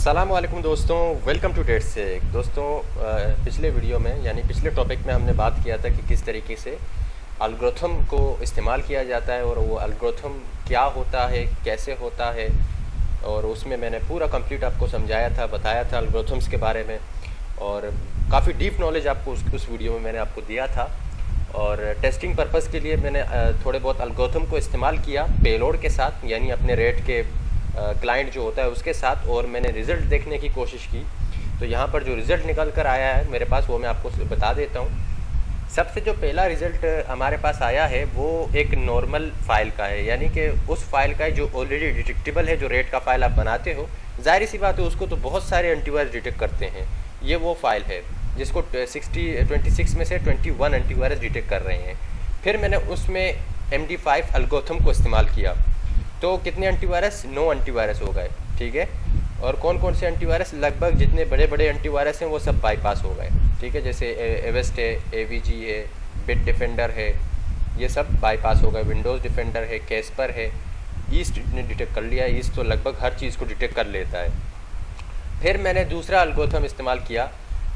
अस्सलाम वालेकुम दोस्तों, वेलकम टू डेट से। दोस्तों पिछले वीडियो में यानी पिछले टॉपिक में हमने बात किया था कि किस तरीके से एल्गोरिथम को इस्तेमाल किया जाता है और वो एल्गोरिथम क्या होता है, कैसे होता है, और उसमें मैंने पूरा कंप्लीट आपको समझाया था, बताया था एल्गोरिथम्स के बारे में, और काफ़ी डीप नॉलेज आपको उस वीडियो में मैंने आपको दिया था। और टेस्टिंग पर्पज़ के लिए मैंने थोड़े बहुत एल्गोरिथम को इस्तेमाल किया पेलोड के साथ, यानी अपने रेट के क्लाइंट जो होता है उसके साथ, और मैंने रिज़ल्ट देखने की कोशिश की। तो यहाँ पर जो रिज़ल्ट निकल कर आया है मेरे पास वो मैं आपको बता देता हूँ। सबसे जो पहला रिज़ल्ट हमारे पास आया है वो एक नॉर्मल फ़ाइल का है, यानी कि उस फाइल का है जो ऑलरेडी डिटेक्टेबल है। जो रेट का फ़ाइल आप बनाते हो, ज़ाहिर सी बात है उसको तो बहुत सारे एंटीवायरस डिटेक्ट करते हैं। ये वो फाइल है जिसको 26 में से 21 एंटीवायरस डिटेक्ट कर रहे हैं। फिर मैंने उसमें MD5 एल्गोरिथम को इस्तेमाल किया, तो कितने एंटीवायरस? 9 एंटीवायरस हो गए, ठीक है। और कौन कौन से एंटीवायरस? लगभग जितने बड़े बड़े एंटीवायरस हैं वो सब बाईपास हो गए, ठीक है। जैसे एवेस्ट है, AVG है, बिट डिफेंडर है, ये सब बाईपास हो गए। विंडोज़ डिफेंडर है, कैस्पर है, ईस्ट ने डिटेक्ट कर लिया। ईस्ट तो लगभग हर चीज़ को डिटेक्ट कर लेता है। फिर मैंने दूसरा एल्गोरिथम इस्तेमाल किया,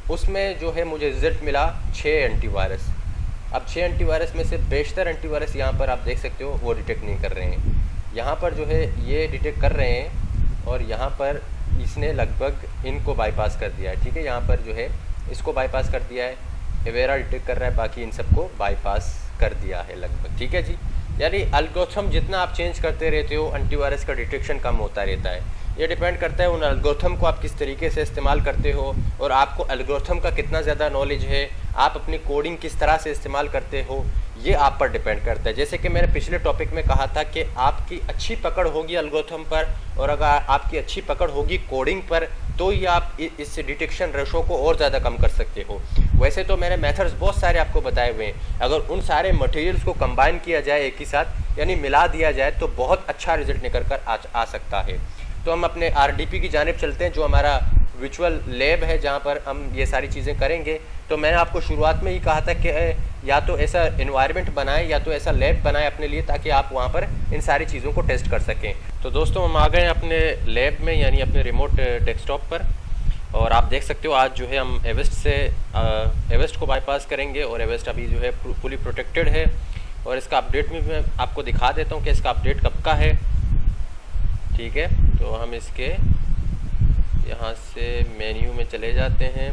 उसमें जो है मुझे रिजल्ट मिला 6 एंटीवायरस। अब 6 एंटीवायरस में से बेशतर एंटीवायरस यहाँ पर आप देख सकते हो वो डिटेक्ट नहीं कर रहे हैं। यहाँ पर जो है ये डिटेक्ट कर रहे हैं, और यहाँ पर इसने लगभग इनको बाईपास कर दिया है, ठीक है। यहाँ पर जो है इसको बाईपास कर दिया है, एवेरा डिटेक्ट कर रहा है, बाकी इन सबको बाईपास कर दिया है लगभग, ठीक है जी। यानी एल्गोरिथम जितना आप चेंज करते रहते हो एंटीवायरस का डिटेक्शन कम होता रहता है। ये डिपेंड करता है उन एल्गोरिथम को आप किस तरीके से इस्तेमाल करते हो, और आपको एल्गोरिथम का कितना ज़्यादा नॉलेज है, आप अपनी कोडिंग किस तरह से इस्तेमाल करते हो, ये आप पर डिपेंड करता है। जैसे कि मैंने पिछले टॉपिक में कहा था कि आपकी अच्छी पकड़ होगी एल्गोरिथम पर, और अगर आपकी अच्छी पकड़ होगी कोडिंग पर, तो ही आप इस डिटेक्शन रेशो को और ज़्यादा कम कर सकते हो। वैसे तो मैंने मेथड्स बहुत सारे आपको बताए हुए हैं, अगर उन सारे मटेरियल्स को कंबाइन किया जाए एक ही साथ, यानी मिला दिया जाए, तो बहुत अच्छा रिजल्ट निकल कर आ सकता है। तो हम अपने RDP की जानिब चलते हैं, जो हमारा वर्चुअल लैब है जहाँ पर हम ये सारी चीज़ें करेंगे। तो मैंने आपको शुरुआत में ही कहा था कि या तो ऐसा इन्वायरमेंट बनाएं या तो ऐसा लैब बनाएं अपने लिए, ताकि आप वहाँ पर इन सारी चीज़ों को टेस्ट कर सकें। तो दोस्तों हम आ गए अपने लैब में, यानी अपने रिमोट डेस्कटॉप पर, और आप देख सकते हो आज जो है हम एवेस्ट को बाईपास करेंगे, और एवेस्ट अभी जो है फुली प्रोटेक्टेड है। और इसका अपडेट भी मैं आपको दिखा देता हूँ कि इसका अपडेट कब का है, ठीक है। तो हम इसके यहाँ से मेन्यू में चले जाते हैं,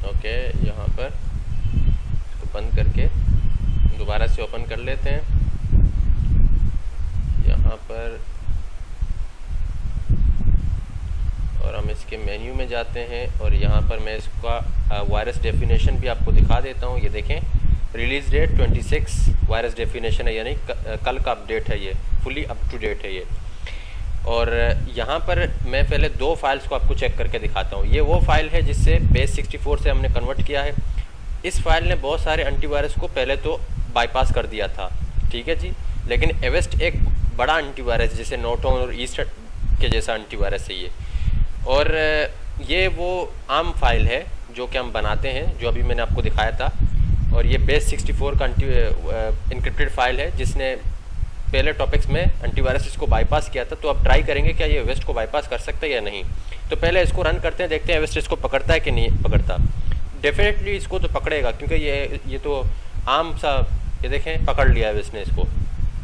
ओके। यहाँ पर इसको बंद करके दोबारा से ओपन कर लेते हैं। यहाँ पर और हम इसके मेन्यू में जाते हैं, और यहाँ पर मैं इसका वायरस डेफिनेशन भी आपको दिखा देता हूँ। ये देखें, रिलीज़ डेट 26 वायरस डेफिनेशन है, यानी कल का अपडेट है, ये फुली अप टू डेट है ये। और यहाँ पर मैं पहले 2 फाइल्स को आपको चेक करके दिखाता हूँ। ये वो फाइल है जिससे बेस 64 से हमने कन्वर्ट किया है। इस फाइल ने बहुत सारे एंटीवायरस को पहले तो बाईपास कर दिया था, ठीक है जी। लेकिन एवेस्ट एक बड़ा एंटीवायरस जिसे नॉर्टन और ईस्ट के जैसा एंटीवायरस है ये, और ये वो आम फाइल है जो कि हम बनाते हैं, जो अभी मैंने आपको दिखाया था। और ये बेस 64 का इनक्रिप्टेड फाइल है जिसने पहले टॉपिक्स में एंटीवायरस इसको बाईपास किया था। तो अब ट्राई करेंगे क्या ये वेस्ट को बाईपास कर सकता है या नहीं। तो पहले इसको रन करते हैं, देखते हैं वेस्ट इसको पकड़ता है कि नहीं पकड़ता। डेफिनेटली इसको तो पकड़ेगा, क्योंकि ये तो आम सा, ये देखें पकड़ लिया है वेस्ट ने इसको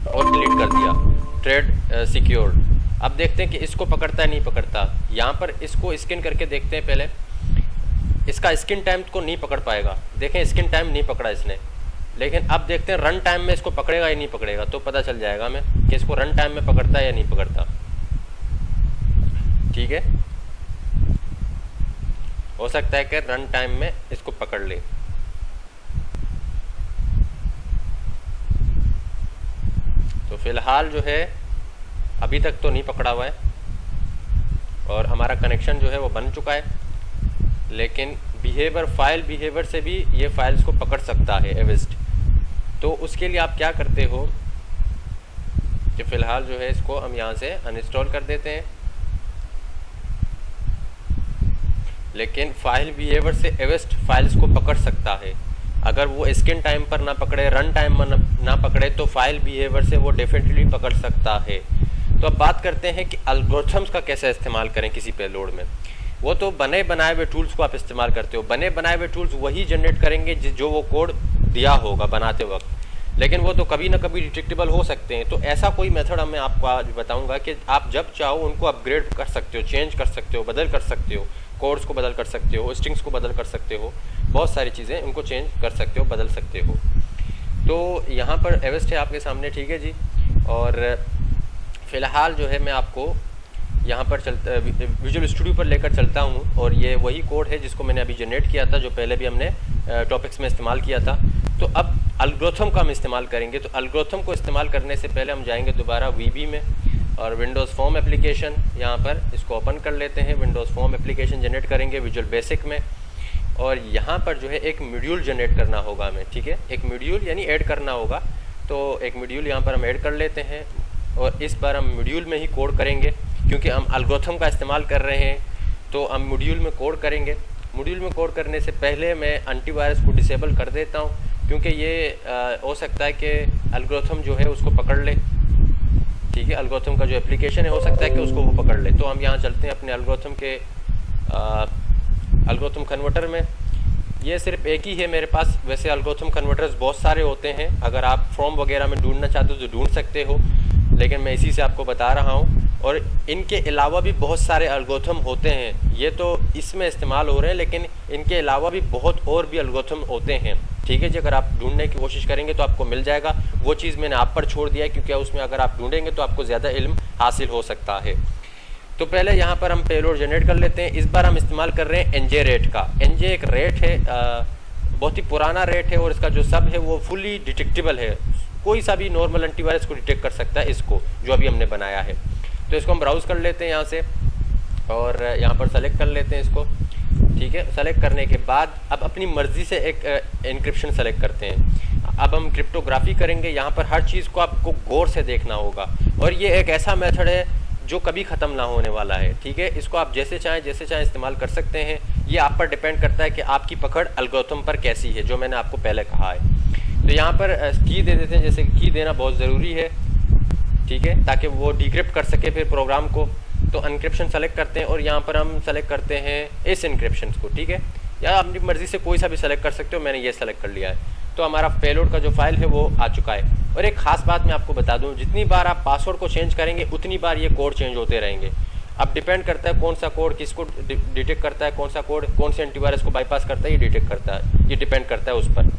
और डिलीट कर दिया, ट्रेड सिक्योर्ड। अब देखते हैं कि इसको पकड़ता है नहीं पकड़ता। यहाँ पर इसको स्कैन करके देखते हैं पहले। इसका स्किन टाइम को नहीं पकड़ पाएगा, देखें स्किन टाइम नहीं पकड़ा इसने। लेकिन अब देखते हैं रन टाइम में इसको पकड़ेगा या नहीं पकड़ेगा, तो पता चल जाएगा हमें कि इसको रन टाइम में पकड़ता है या नहीं पकड़ता, ठीक है। हो सकता है कि रन टाइम में इसको पकड़ ले। तो फिलहाल जो है अभी तक तो नहीं पकड़ा हुआ है, और हमारा कनेक्शन जो है वो बन चुका है। लेकिन फाइल बिहेवियर से भी ये फाइल्स को पकड़ सकता है एवेस्ट। तो उसके लिए आप क्या करते हो कि फ़िलहाल जो है इसको हम यहाँ से अनइंस्टॉल कर देते हैं। लेकिन फाइल बिहेवियर से एवेस्ट फाइल्स को पकड़ सकता है। अगर वो स्कैन टाइम पर ना पकड़े, रन टाइम में ना पकड़े, तो फाइल बिहेवियर से वो डेफिनेटली पकड़ सकता है। तो अब बात करते हैं कि एल्गोरिथम्स का कैसे इस्तेमाल करें किसी पेलोड में। वो तो बने बनाए हुए टूल्स को आप इस्तेमाल करते हो, बने बनाए हुए टूल्स वही जनरेट करेंगे जो वो कोड दिया होगा बनाते वक्त, लेकिन वो तो कभी ना कभी डिटेक्टेबल हो सकते हैं। तो ऐसा कोई मेथड मैं आपको आज बताऊंगा कि आप जब चाहो उनको अपग्रेड कर सकते हो, चेंज कर सकते हो, बदल कर सकते हो, कोड्स को बदल कर सकते हो, स्ट्रिंग्स को बदल कर सकते हो, बहुत सारी चीज़ें उनको चेंज कर सकते हो, बदल सकते हो। तो यहाँ पर एवेस्ट है आपके सामने, ठीक है जी। और फ़िलहाल जो है मैं आपको यहाँ पर विजुअल स्टूडियो पर लेकर चलता हूँ, और ये वही कोड है जिसको मैंने अभी जनरेट किया था, जो पहले भी हमने टॉपिक्स में इस्तेमाल किया था। तो अब एल्गोरिथम का हम इस्तेमाल करेंगे। तो एल्गोरिथम को इस्तेमाल करने से पहले हम जाएंगे दोबारा वीबी में, और विंडोज़ फॉर्म एप्लीकेशन यहाँ पर इसको ओपन कर लेते हैं। विंडोज़ फॉर्म एप्लीकेशन जनरेट करेंगे विजुअल बेसिक में, और यहाँ पर जो है एक मॉड्यूल जनरेट करना होगा हमें, ठीक है, एक मॉड्यूल यानी ऐड करना होगा। तो एक मॉड्यूल यहाँ पर हम ऐड कर लेते हैं, और इस बार हम मॉड्यूल में ही कोड करेंगे, क्योंकि हम एल्गोरिथम का इस्तेमाल कर रहे हैं। तो हम मॉड्यूल में कोड करेंगे। मॉड्यूल में कोड करने से पहले मैं एंटीवायरस को डिसेबल कर देता हूँ, क्योंकि ये हो सकता है कि एल्गोरिथम जो है उसको पकड़ ले, ठीक है, एल्गोरिथम का जो एप्लीकेशन है हो सकता है कि उसको वो पकड़ ले। तो हम यहाँ चलते हैं अपने एल्गोरिथम के एल्गोरिथम कन्वर्टर में। ये सिर्फ एक ही है मेरे पास, वैसे एल्गोरिथम कन्वर्टर्स बहुत सारे होते हैं, अगर आप फॉर्म वगैरह में ढूंढना चाहते हो तो ढूंढ सकते हो, लेकिन मैं इसी से आपको बता रहा हूँ। और इनके अलावा भी बहुत सारे एल्गोरिथम होते हैं, ये तो इसमें इस्तेमाल हो रहे हैं, लेकिन इनके अलावा भी बहुत और भी एल्गोरिथम होते हैं, ठीक है जी। अगर आप ढूंढने की कोशिश करेंगे तो आपको मिल जाएगा। वो चीज़ मैंने आप पर छोड़ दिया है, क्योंकि उसमें अगर आप ढूंढेंगे तो आपको ज़्यादा इल्म हासिल हो सकता है। तो पहले यहाँ पर हम पेलोड जनरेट कर लेते हैं। इस बार हम इस्तेमाल कर रहे हैं एनजे रेट का। एनजे एक रेट है, बहुत ही पुराना रेट है, और इसका जो सब है वो फुली डिटेक्टेबल है। कोई सा भी नॉर्मल एंटीवायरस को डिटेक्ट कर सकता है इसको, जो अभी हमने बनाया है। तो इसको हम ब्राउज़ कर लेते हैं यहाँ से, और यहाँ पर सेलेक्ट कर लेते हैं इसको, ठीक है। सेलेक्ट करने के बाद अब अपनी मर्ज़ी से एक एन्क्रिप्शन सेलेक्ट करते हैं। अब हम क्रिप्टोग्राफी करेंगे। यहाँ पर हर चीज़ को आपको गौर से देखना होगा, और ये एक ऐसा मेथड है जो कभी ख़त्म ना होने वाला है, ठीक है। इसको आप जैसे चाहें इस्तेमाल कर सकते हैं। ये आप पर डिपेंड करता है कि आपकी पकड़ एल्गोरिथम पर कैसी है, जो मैंने आपको पहले कहा है। तो यहाँ पर की दे देते हैं, जैसे की देना बहुत ज़रूरी है, ठीक है, ताकि वो डिक्रिप्ट कर सके फिर प्रोग्राम को। तो एन्क्रिप्शन सेलेक्ट करते हैं, और यहाँ पर हम सेलेक्ट करते हैं इस एन्क्रिप्शन को, ठीक है, या अपनी मर्ज़ी से कोई सा भी सेलेक्ट कर सकते हो। मैंने ये सेलेक्ट कर लिया है। तो हमारा पेलोड का जो फाइल है वो आ चुका है। और एक ख़ास बात मैं आपको बता दूं, जितनी बार आप पासवर्ड को चेंज करेंगे उतनी बार ये कोड चेंज होते रहेंगे। अब डिपेंड करता है कौन सा कोड किसको डिटेक्ट करता है, कौन सा कोड कौन से एंटीवायरस को बाईपास करता है, ये डिटेक्ट करता है, ये डिपेंड करता है उस पर।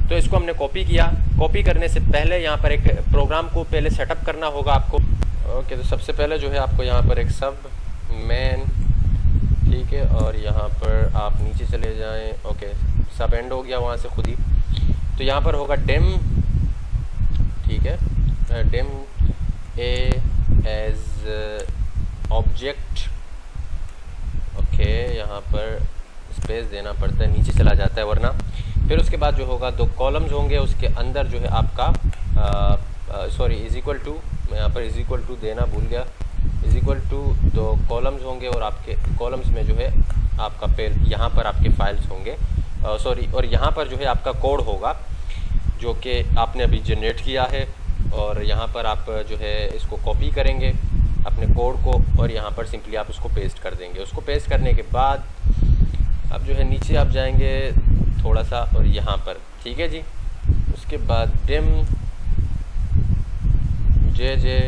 तो इसको हमने कॉपी किया। कॉपी करने से पहले यहाँ पर एक प्रोग्राम को पहले सेटअप करना होगा आपको। ओके, तो सबसे पहले जो है आपको यहाँ पर एक सब मैन, ठीक है, और यहाँ पर आप नीचे चले जाएँ। ओके, सब एंड हो गया वहाँ से खुद ही। तो यहाँ पर होगा डिम, ठीक है, dim a as object. Okay, यहाँ पर स्पेस देना पड़ता है, नीचे चला जाता है वरना। फिर उसके बाद जो होगा 2 कॉलम्स होंगे, उसके अंदर जो है आपका सॉरी इज इक्वल टू, मैं यहाँ पर इज इक्वल टू देना भूल गया, इज इक्वल टू 2 कॉलम्स होंगे, और आपके कॉलम्स में जो है आपका यहाँ पर आपके फाइल्स होंगे, सॉरी, और यहाँ पर जो है आपका कोड होगा जो कि आपने अभी जनरेट किया है। और यहाँ पर आप जो है इसको कॉपी करेंगे अपने कोड को, और यहाँ पर सिंपली आप उसको पेस्ट कर देंगे। उसको पेस्ट करने के बाद अब जो है नीचे आप जाएंगे थोड़ा सा, और यहाँ पर, ठीक है जी। उसके बाद डिम जे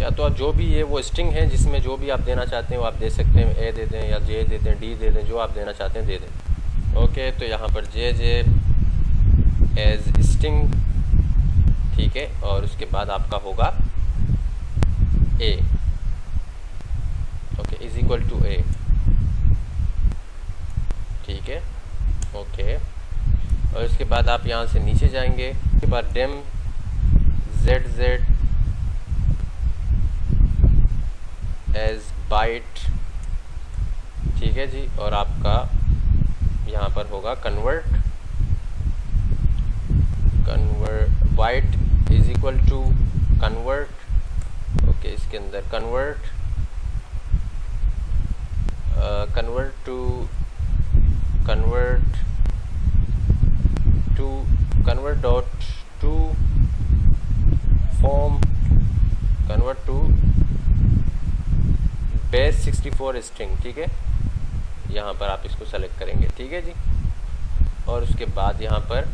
या तो जो भी ये वो स्ट्रिंग है जिसमें जो भी आप देना चाहते हैं वो आप दे सकते हैं, ए दे दें या जे दे दें, डी दे दें, जो आप देना चाहते हैं दे दें। ओके, तो यहाँ पर जे एज स्ट्रिंग, ठीक है, और उसके बाद आपका होगा ए, ओके, इज इक्वल टू ए, ठीक है, ओके। और इसके बाद आप यहाँ से नीचे जाएंगे, उसके बाद डिम जेड एज बाइट, ठीक है जी, और आपका यहाँ पर होगा convert byte is equal to convert, okay, इसके अंदर convert convert to base 64 string, ठीक है। यहाँ पर आप इसको सेलेक्ट करेंगे, ठीक है जी। और उसके बाद यहाँ पर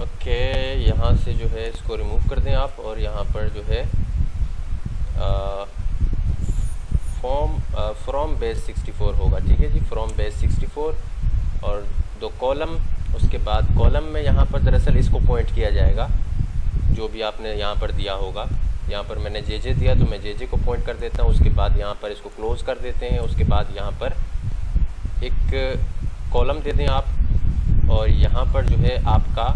ओके, यहाँ से जो है इसको रिमूव कर दें आप, और यहाँ पर जो है फ्रॉम बेस 64 होगा, ठीक है जी, फ्रॉम बेस 64 और 2 कॉलम। उसके बाद कॉलम में यहाँ पर दरअसल इसको पॉइंट किया जाएगा जो भी आपने यहाँ पर दिया होगा। यहाँ पर मैंने जे दिया तो मैं जे को पॉइंट कर देता हूँ। उसके बाद यहाँ पर इसको क्लोज़ कर देते हैं। उसके बाद यहाँ पर एक कॉलम दे दें आप, और यहाँ पर जो है आपका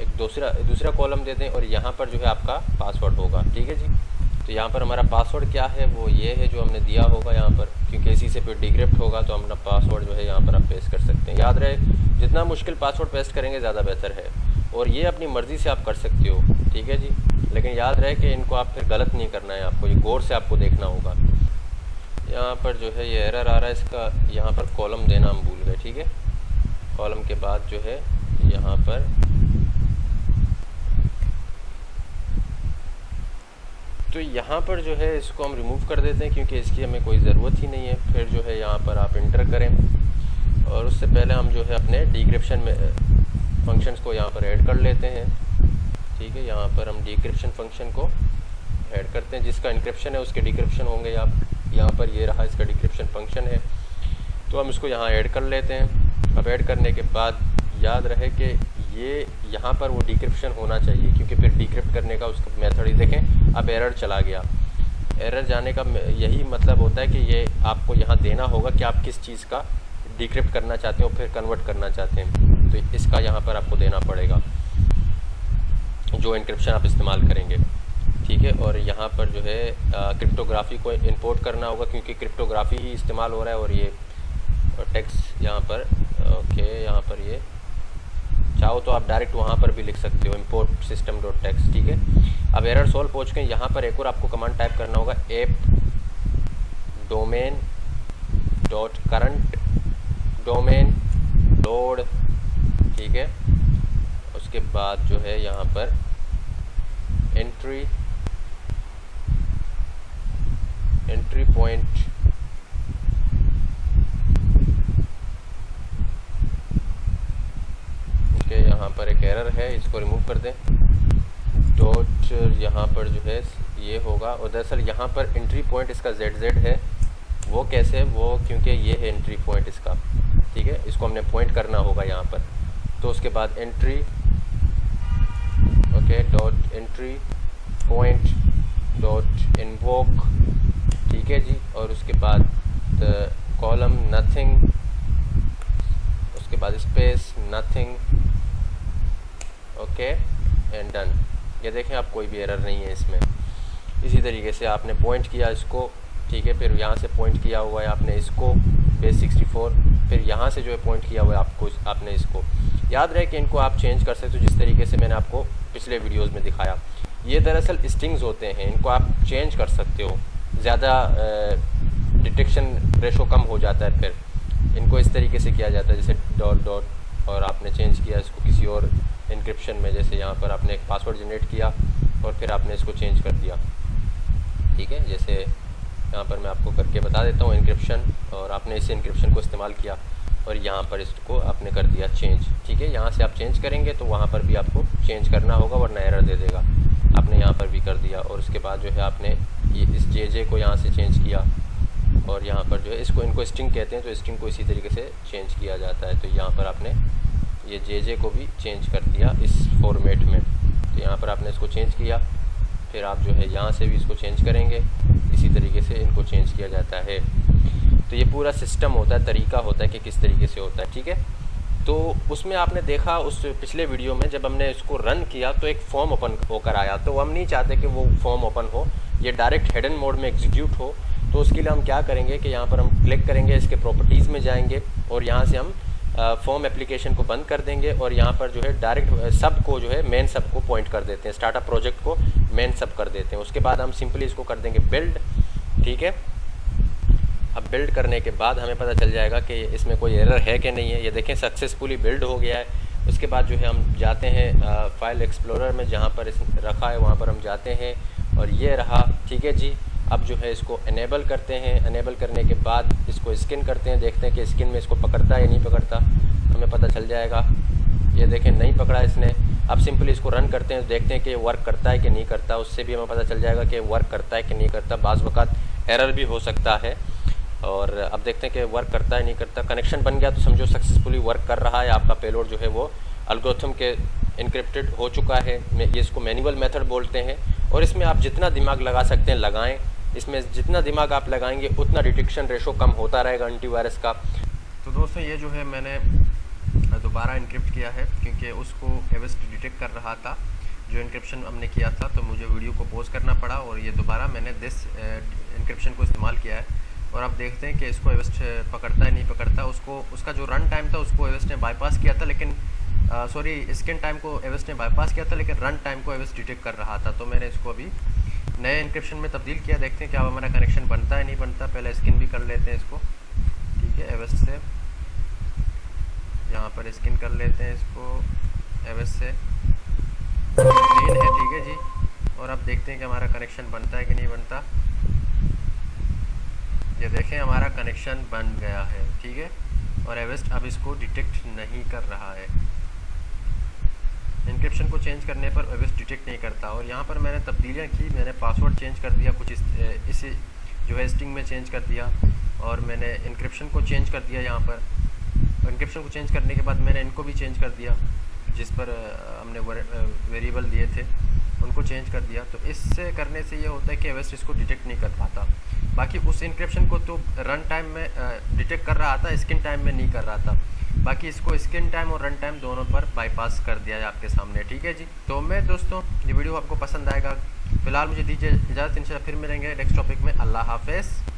एक दूसरा कॉलम दे दें, और यहाँ पर जो है आपका पासवर्ड होगा, ठीक है जी। तो यहाँ पर हमारा पासवर्ड क्या है, वो ये है जो हमने दिया होगा यहाँ पर, क्योंकि इसी से फिर डिक्रिप्ट होगा तो हम अपना पासवर्ड जो है यहाँ पर आप पेस्ट कर सकते हैं। याद रहे, जितना मुश्किल पासवर्ड पेस्ट करेंगे ज़्यादा बेहतर है, और ये अपनी मर्ज़ी से आप कर सकते हो, ठीक है जी। लेकिन याद रहे कि इनको आप फिर गलत नहीं करना है, आपको ये गौर से आपको देखना होगा। यहाँ पर जो है ये एरर आ रहा है इसका, यहाँ पर कॉलम देना हम भूल गए, ठीक है। कॉलम के बाद जो है यहाँ पर तो यहाँ पर जो है इसको हम रिमूव कर देते हैं, क्योंकि इसकी हमें कोई ज़रूरत ही नहीं है। फिर जो है यहाँ पर आप इंटर करें, और उससे पहले हम जो है अपने डिक्रिप्शन में फंक्शंस को यहाँ पर ऐड कर लेते हैं, ठीक है। यहाँ पर हम डिक्रिप्शन फंक्शन को ऐड करते हैं, जिसका इंक्रिप्शन है उसके डिक्रिप्शन होंगे। आप यहाँ पर ये रहा, इसका डिक्रिप्शन फंक्शन है, तो हम इसको यहाँ ऐड कर लेते हैं। अब ऐड करने के बाद याद रहे कि ये यहाँ पर वो डिक्रिप्शन होना चाहिए, क्योंकि फिर डिक्रिप्ट करने का उसका मेथड ही देखें। अब एरर चला गया। एरर जाने का यही मतलब होता है कि ये आपको यहाँ देना होगा कि आप किस चीज़ का डिक्रिप्ट करना चाहते हो, फिर कन्वर्ट करना चाहते हैं, तो इसका यहाँ पर आपको देना पड़ेगा जो इंक्रिप्शन आप इस्तेमाल करेंगे, ठीक है। और यहाँ पर जो है क्रिप्टोग्राफी को इंपोर्ट करना होगा, क्योंकि क्रिप्टोग्राफी ही इस्तेमाल हो रहा है। और ये टेक्स्ट यहाँ पर ओके, यहाँ पर ये चाहो तो आप डायरेक्ट वहाँ पर भी लिख सकते हो, import system.txt, ठीक है। अब एरर सॉल्व हो चुके हैं। यहाँ पर एक और आपको कमांड टाइप करना होगा, app domain dot current domain load, ठीक है। उसके बाद जो है यहाँ पर एंट्री पॉइंट यहाँ पर एक एरर है, इसको रिमूव कर दें। डॉट यहाँ पर जो है ये होगा, और दरअसल यहाँ पर एंट्री पॉइंट इसका ZZ है। वो कैसे, वो क्योंकि ये है एंट्री पॉइंट इसका, ठीक है। इसको हमने पॉइंट करना होगा यहाँ पर। तो उसके बाद entry okay dot entry point dot invoke, ठीक है जी। और उसके बाद कॉलम नथिंग, उसके बाद space nothing, okay and done. ये देखें आप, कोई भी एरर नहीं है इसमें। इसी तरीके से आपने पॉइंट किया इसको, ठीक है। फिर यहाँ से पॉइंट किया हुआ है आपने इसको बेस 64, फिर यहाँ से जो है पॉइंट किया हुआ है आपने इसको। याद रहे कि इनको आप चेंज कर सकते हो जिस तरीके से मैंने आपको पिछले वीडियोस में दिखाया। ये दरअसल स्ट्रिंग्स होते हैं, इनको आप चेंज कर सकते हो, ज़्यादा डिटेक्शन रेशो कम हो जाता है। फिर इनको इस तरीके से किया जाता है, जैसे डॉट डॉट, और आपने चेंज किया इसको किसी और इंक्रिप्शन में, जैसे यहाँ पर आपने एक पासवर्ड जनरेट किया और फिर आपने इसको चेंज कर दिया, ठीक है। जैसे यहाँ पर मैं आपको करके बता देता हूँ इंक्रिप्शन, और आपने इस इंक्रिप्शन को इस्तेमाल किया और यहाँ पर इसको आपने कर दिया चेंज, ठीक है। यहाँ से आप चेंज करेंगे तो वहाँ पर भी आपको चेंज करना होगा, वरना एरर दे देगा। आपने यहाँ पर भी कर दिया, और उसके बाद जो है आपने ये इस जे को यहाँ से चेंज किया, और यहाँ पर जो है इनको स्ट्रिंग कहते हैं, तो स्ट्रिंग को इसी तरीके से चेंज किया जाता है। तो यहाँ पर आपने ये जे को भी चेंज कर दिया इस फॉर्मेट में। तो यहाँ पर आपने इसको चेंज किया, फिर आप जो है यहाँ से भी इसको चेंज करेंगे, इसी तरीके से इनको चेंज किया जाता है। तो ये पूरा सिस्टम होता है, तरीका होता है कि किस तरीके से होता है, ठीक है। तो उसमें आपने देखा उस पिछले वीडियो में जब हमने इसको रन किया तो एक फॉर्म ओपन होकर आया। तो हम नहीं चाहते कि वो फॉर्म ओपन हो, ये डायरेक्ट हिडन मोड में एग्जीक्यूट हो। तो उसके लिए हम क्या करेंगे कि यहाँ पर हम क्लिक करेंगे, इसके प्रॉपर्टीज़ में जाएंगे, और यहाँ से हम फॉर्म एप्लीकेशन को बंद कर देंगे, और यहाँ पर जो है डायरेक्ट सब को जो है मेन सब को पॉइंट कर देते हैं, स्टार्टअप प्रोजेक्ट को मेन सब कर देते हैं। उसके बाद हम सिंपली इसको कर देंगे बिल्ड, ठीक है। अब बिल्ड करने के बाद हमें पता चल जाएगा कि इसमें कोई एरर है कि नहीं है। ये देखें सक्सेसफुली बिल्ड हो गया है। उसके बाद जो है हम जाते हैं फाइल एक्सप्लोरर में, जहाँ पर रखा है वहाँ पर हम जाते हैं, और ये रहा, ठीक है जी। अब जो है इसको इनेबल करते हैं। इनेबल करने के बाद इसको स्किन करते हैं, देखते हैं कि स्किन में इसको पकड़ता है या नहीं पकड़ता, हमें पता चल जाएगा। ये देखें नहीं पकड़ा इसने। अब सिंपली इसको रन करते हैं, देखते हैं कि वर्क करता है कि नहीं करता, उससे भी हमें पता चल जाएगा कि वर्क करता है कि नहीं करता। बाज़ वक़्त एरर भी हो सकता है। और अब देखते हैं कि वर्क करता है नहीं करता। कनेक्शन बन गया तो समझो सक्सेसफुली वर्क कर रहा है, आपका पेलोड जो है वो एल्गोरिथम के इनक्रिप्टेड हो चुका है। ये इसको मैनुअल मेथड बोलते हैं। और इसमें आप जितना दिमाग लगा सकते हैं लगाएं। इसमें जितना दिमाग आप लगाएंगे उतना डिटेक्शन रेशो कम होता रहेगा एंटीवायरस का। तो दोस्तों ये जो है मैंने दोबारा इनक्रिप्ट किया है, क्योंकि उसको एवेस्ट डिटेक्ट कर रहा था जो इनक्रिप्शन हमने किया था, तो मुझे वीडियो को पॉज करना पड़ा और ये दोबारा मैंने दिस इनक्रिप्शन को इस्तेमाल किया है। और आप देखते हैं कि इसको एवेस्ट पकड़ता है नहीं पकड़ता। उसका जो रन टाइम था उसको एवेस्ट ने बाईपास किया था, लेकिन सॉरी स्किन टाइम को एवेस्ट ने बाईपास किया था, लेकिन रन टाइम को एवेस्ट डिटेक्ट कर रहा था। तो मैंने इसको अभी नए इनक्रिप्शन में तब्दील किया। देखते हैं क्या हमारा कनेक्शन बनता है नहीं बनता। पहले स्किन भी कर लेते हैं इसको, ठीक है। एवेस्ट से यहाँ पर स्किन कर लेते हैं इसको एवेस्ट से, क्लीन है, ठीक है जी। और अब देखते हैं कि हमारा कनेक्शन बनता है कि नहीं बनता। ये देखें हमारा कनेक्शन बन गया है, ठीक है। और एवेस्ट अब इसको डिटेक्ट नहीं कर रहा है। इनक्रिप्शन को चेंज करने पर एवेस्ट डिटेक्ट नहीं करता। और यहाँ पर मैंने तब्दीलियाँ की, मैंने पासवर्ड चेंज कर दिया, कुछ इस जो है स्ट्रिंग में चेंज कर दिया, और मैंने इनक्रिप्शन को चेंज कर दिया। यहाँ पर इनक्रिप्शन को चेंज करने के बाद मैंने इनको भी चेंज कर दिया, जिस पर हमने वेरिएबल दिए थे उनको चेंज कर दिया। तो इससे करने से ये होता है कि एवेस्ट इसको डिटेक्ट नहीं कर पाता। बाकी उस इनक्रिप्शन को तो रन टाइम में डिटेक्ट कर रहा था, स्किन टाइम में नहीं कर रहा था। बाकी इसको स्किन टाइम और रन टाइम दोनों पर बाईपास कर दिया है आपके सामने, ठीक है जी। तो मैं दोस्तों ये वीडियो आपको पसंद आएगा। फिलहाल मुझे दीजिए इजाज़त, इंशाल्लाह फिर मिलेंगे नेक्स्ट टॉपिक में। अल्लाह हाफ़िज़।